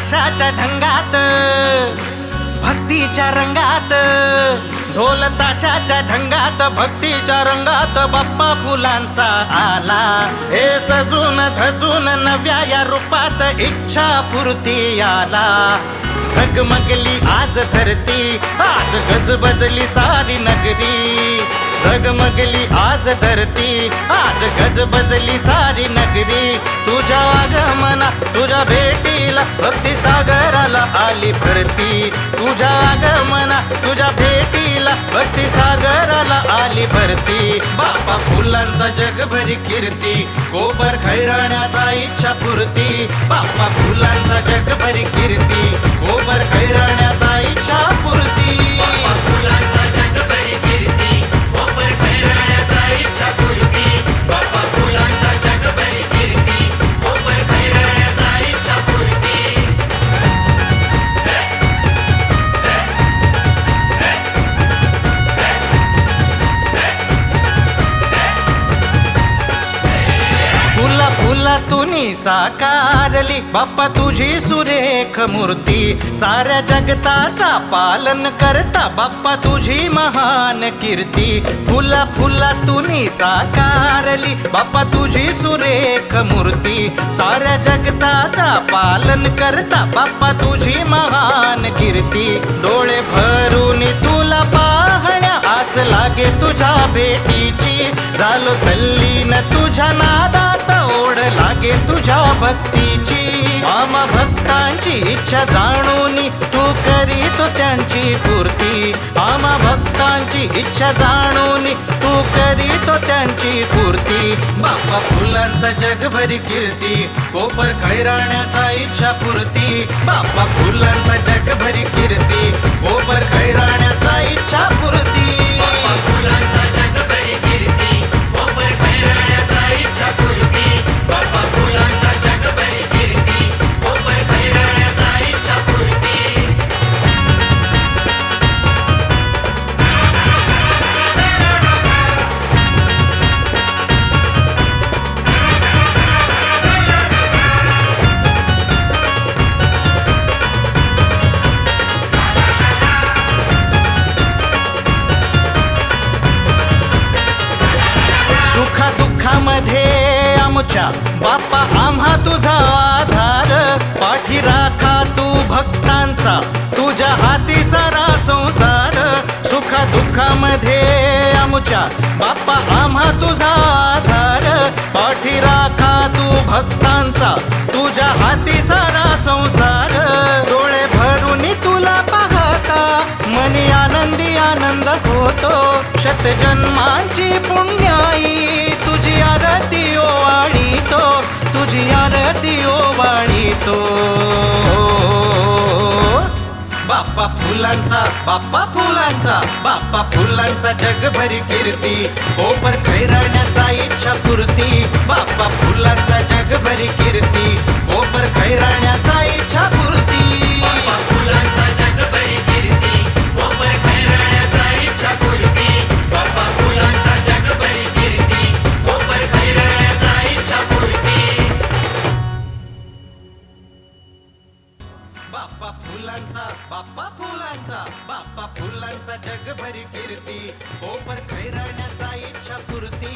ताशाच्या ढंगात भक्तीच्या रंगात, ढोल ताशाच्या ढंगात भक्तीच्या रंगात बाप्पा फुलांचा आला. हे सजून धजून नव्या या रूपात इच्छा पूर्ती आला. झगमगली आज धरती, आज गजबजली सारी नगरी. झगमगली आज धरती, आज गजबजली सारी नगरी. तुझ्या आगमना तुझ्या भेटीला भक्ती सागराला आली भरती. तुझ्या आगमना तुझ्या भेटीला भक्ती सागराला आली भरती. बाप्पा फुलांचा जगभरी कीर्ती, कोपर खैराण्याचा इच्छा पूर्ती. बाप्पा फुलांचा जगभरी कीर्ती, कोपर खैराण्याचा इच्छा पूर्ती. तुनी साकारली बाप्पा तुझी सुरेख मूर्ती. साऱ्या जगताचा पालन करता बाप्पा तुझी महान कीर्ती. फुला फुला तुनी साकारली बाप्पा तुझी सुरेख मूर्ती. साऱ्या जगताचा पालन करता बाप्पा तुझी महान कीर्ती. डोळे भरून तुला पाहण्या आस लागे तुझ्या भेटीची. झालो तल्लीन तुझ्या नादात ओढ लागे तुझ्या भक्तीची. आम्हा भक्तांची इच्छा जाणून तू करीतो त्यांची पूर्ती. आम्हा भक्तांची इच्छा जाणून तू करीतो त्यांची पूर्ती. बाप्पा फुलांचा जगभरी कीर्ती, कोपर खैराण्याचा इच्छा पूर्ती. बाप्पा फुलांचा जगभरी कीर्ती, कोपर खैराण्याचा इच्छा पूर्ती. दुःखामध्ये आमच्या बाप्पा आम्हा तुझा आधार. पाठी राखा तू भक्तांचा, तुझ्या हाती सारा संसार. सुखा दुःखामध्ये आमच्या बाप्पा आम्हा तुझा आधार. पाठी राखा तू भक्तांचा, तुझ्या हाती सारा संसार. डोळे भरून तुला पाहता मनी आनंदी आनंद होतो. शतजन्मांची पुण्याई तुझी आरती ओवाळीतो, तुझी आरती ओवाळीतो. बाप्पा फुलांचा, बाप्पा फुलांचा, बाप्पा फुलांचा जगभरी कीर्ती, कोपर खैराण्याचा इच्छा पूर्ती. बाप्पा फुलांचा जगभरी कीर्ती, कोपर खैराण्याचा इच्छा पूर्ती. बाप्पा फुलांचा जगभरी कीर्ती, कोपर खैराण्याचा इच्छा पूर्ती. बाप्पा फुलांचा जगभरी कीर्ती, कोपर खैराण्याचा इच्छा पूर्ती. बाप्पा फुलांचा, बाप्पा फुलांचा, बाप्पा फुलांचा जगभरी कीर्ती, कोपर खैराण्याचा इच्छा पूर्ती.